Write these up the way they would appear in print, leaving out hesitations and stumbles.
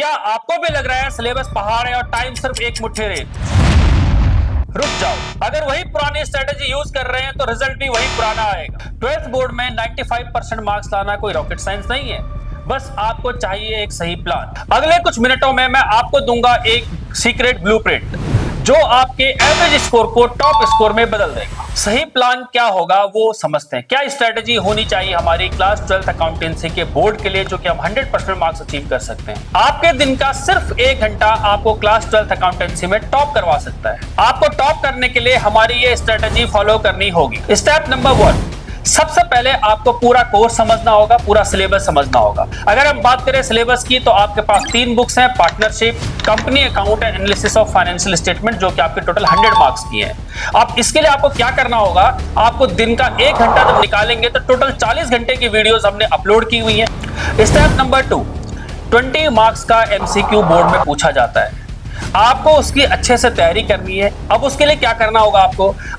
क्या आपको भी लग रहा है सिलेबस पहाड़ है और टाइम सिर्फ एक मुट्ठी रेत? रुक जाओ, अगर वही पुरानी स्ट्रेटेजी यूज कर रहे हैं तो रिजल्ट भी वही पुराना आएगा। 12th बोर्ड में 95% मार्क्स लाना कोई रॉकेट साइंस नहीं है, बस आपको चाहिए एक सही प्लान। अगले कुछ मिनटों में मैं आपको दूंगा एक सीक्रेट ब्लूप्रिंट जो आपके एवरेज स्कोर को टॉप स्कोर में बदल देगा। सही प्लान क्या होगा वो समझते हैं। क्या स्ट्रेटेजी होनी चाहिए हमारी क्लास 12th अकाउंटेंसी के बोर्ड के लिए जो कि हम 100% मार्क्स अचीव कर सकते हैं। आपके दिन का सिर्फ 1 घंटा आपको क्लास 12th अकाउंटेंसी में टॉप करवा सकता है। आपको टॉप करने के लिए हमारी ये स्ट्रेटेजी फॉलो करनी होगी। स्टेप नंबर 1, सबसे पहले आपको पूरा कोर्स समझना होगा, पूरा सिलेबस समझना होगा। अगर हम बात करें सिलेबस की तो आपके पास 3 बुक्स हैं, partnership, company account and analysis of financial statement, जो कि आपके टोटल 100 मार्क्स की है। अब इसके लिए आपको क्या करना होगा, आपको दिन का 1 घंटा जब निकालेंगे तो टोटल 40 घंटे की वीडियोस हमने अपलोड की हुई है। स्टेप नंबर 2, 20 मार्क्स का एमसीक्यू बोर्ड में पूछा जाता है, आपको उसकी अच्छे से तैयारी करनी है। अब उसके लिए क्या करना होगा,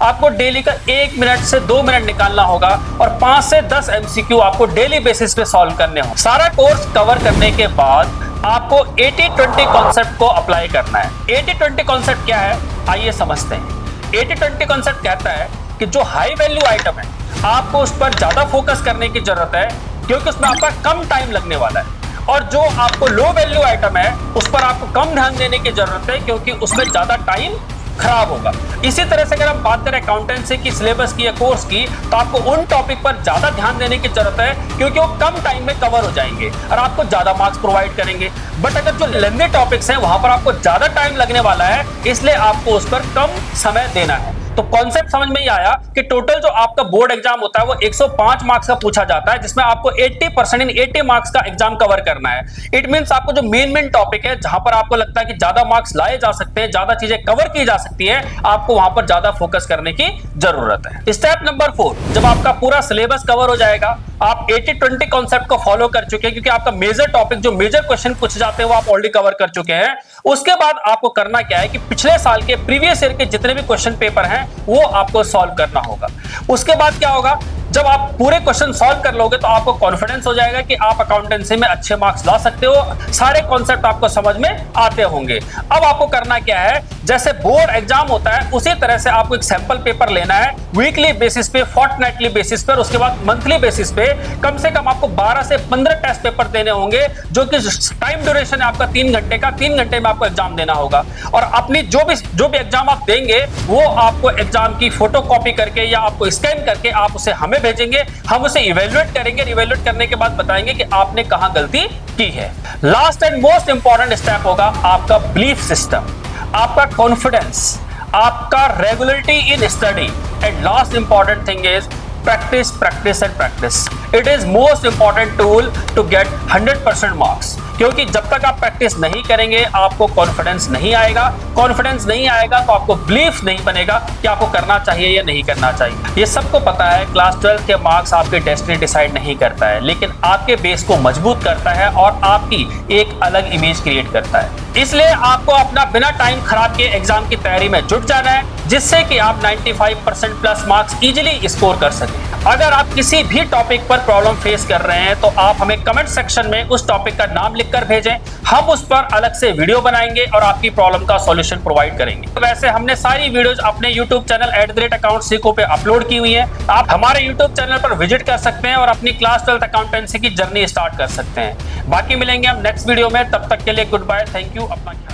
आपको डेली का 1 मिनट से 2 मिनट निकालना होगा और 5 से 10 एमसीक्यू आपको डेली बेसिस पे सॉल्व करने होंगे। सारा कोर्स कवर करने के बाद आपको 80-20 कॉन्सेप्ट को अप्लाई करना है। 80-20 कॉन्सेप्ट क्या है, आइए समझते हैं। 80-20 कॉन्सेप्ट कहता है कि जो हाई वैल्यू आइटम है आपको उस पर ज्यादा फोकस करने की जरूरत है क्योंकि उसमें आपका कम टाइम लगने वाला है, और जो आपको लो वैल्यू आइटम है उस पर आपको कम ध्यान देने की जरूरत है क्योंकि उसमें ज्यादा टाइम खराब होगा। इसी तरह से अगर हम बात करें अकाउंटेंसी की सिलेबस की या कोर्स की तो आपको उन टॉपिक पर ज्यादा ध्यान देने की जरूरत है क्योंकि वो कम टाइम में कवर हो जाएंगे और आपको ज्यादा मार्क्स प्रोवाइड करेंगे। बट अगर जो लेंथी टॉपिक्स हैं वहां पर आपको ज्यादा टाइम लगने वाला है, इसलिए आपको उस पर कम समय देना है। तो कॉन्सेप्ट समझ में ही आया कि टोटल जो आपका बोर्ड एग्जाम होता है वो 105 मार्क्स का पूछा जाता है, जिसमें आपको 80% इन 80 मार्क्स का एग्जाम कवर करना है। इट मींस आपको जो मेन टॉपिक है जहां पर आपको लगता है कि ज्यादा मार्क्स लाए जा सकते हैं, ज्यादा चीजें कवर की जा सकती है, आपको वहां पर ज्यादा फोकस करने की जरूरत है। स्टेप नंबर 4, जब आपका पूरा सिलेबस कवर हो जाएगा, आप 80-20 कॉन्सेप्ट को फॉलो कर चुके हैं क्योंकि आपका मेजर टॉपिक जो मेजर क्वेश्चन पूछे जाते हैं वो आप ऑलरेडी कवर कर चुके हैं। उसके बाद आपको करना क्या है कि पिछले साल के प्रीवियस ईयर के जितने भी क्वेश्चन पेपर हैं वो आपको सॉल्व करना होगा। उसके बाद क्या होगा, जब आप पूरे क्वेश्चन सॉल्व कर लोगे तो आपको कॉन्फिडेंस हो जाएगा कि आप अकाउंटेंसी में अच्छे मार्क्स ला सकते हो, सारे कॉन्सेप्ट आपको समझ में आते होंगे। अब आपको करना क्या है, जैसे बोर्ड एग्जाम होता है उसी तरह से आपको एक सैंपल पेपर लेना है वीकली बेसिस पे, फोर्टनाइटली बेसिस पर, उसके बाद मंथली बेसिस पे कम से कम आपको 12 से 15 टेस्ट पेपर देने होंगे, जो कि टाइम ड्यूरेशन है आपका 3 घंटे का। 3 घंटे में आपको एग्जाम देना होगा और अपनी जो भी एग्जाम आप देंगे वो आपको एग्जाम की फोटो कॉपी करके या आपको स्कैन करके आप उसे हमें भेजेंगे, हम उसे इवेल्युएट करेंगे। इवेल्युएट करने के बाद बताएंगे कि आपने कहां गलती की है। Last and most important step होगा आपका बिलीफ सिस्टम, आपका कॉन्फिडेंस, आपका regularity in study, and last important thing is practice, practice and practice. It is most important tool to get 100% marks. क्योंकि जब तक आप प्रैक्टिस नहीं करेंगे आपको कॉन्फिडेंस नहीं आएगा। कॉन्फिडेंस नहीं आएगा तो आपको बिलीफ नहीं बनेगा कि आपको करना चाहिए या नहीं करना चाहिए। ये सबको पता है क्लास 12 के मार्क्स आपके डेस्टिनी डिसाइड नहीं करता है, लेकिन आपके बेस को मजबूत करता है और आपकी एक अलग इमेज क्रिएट करता है। इसलिए आपको अपना बिना टाइम खराब किए एग्जाम की तैयारी में जुट जाना है, जिससे कि आप 95% प्लस मार्क्स इजीली स्कोर कर सकें। अगर आप किसी भी टॉपिक पर प्रॉब्लम फेस कर रहे हैं तो आप हमें कमेंट सेक्शन में उस टॉपिक का नाम लिखकर भेजें, हम उस पर अलग से वीडियो बनाएंगे और आपकी प्रॉब्लम का सॉल्यूशन प्रोवाइड करेंगे। वैसे हमने सारी वीडियोस अपने यूट्यूब चैनल @accountseeko पे अपलोड की हुई है, आप हमारे यूट्यूब चैनल पर विजिट कर सकते हैं और अपनी क्लास 12 अकाउंटेंसी की जर्नी स्टार्ट कर सकते हैं। बाकी मिलेंगे हम नेक्स्ट वीडियो में, तब तक के लिए गुड बाय, थैंक यू, अपना ख्याल।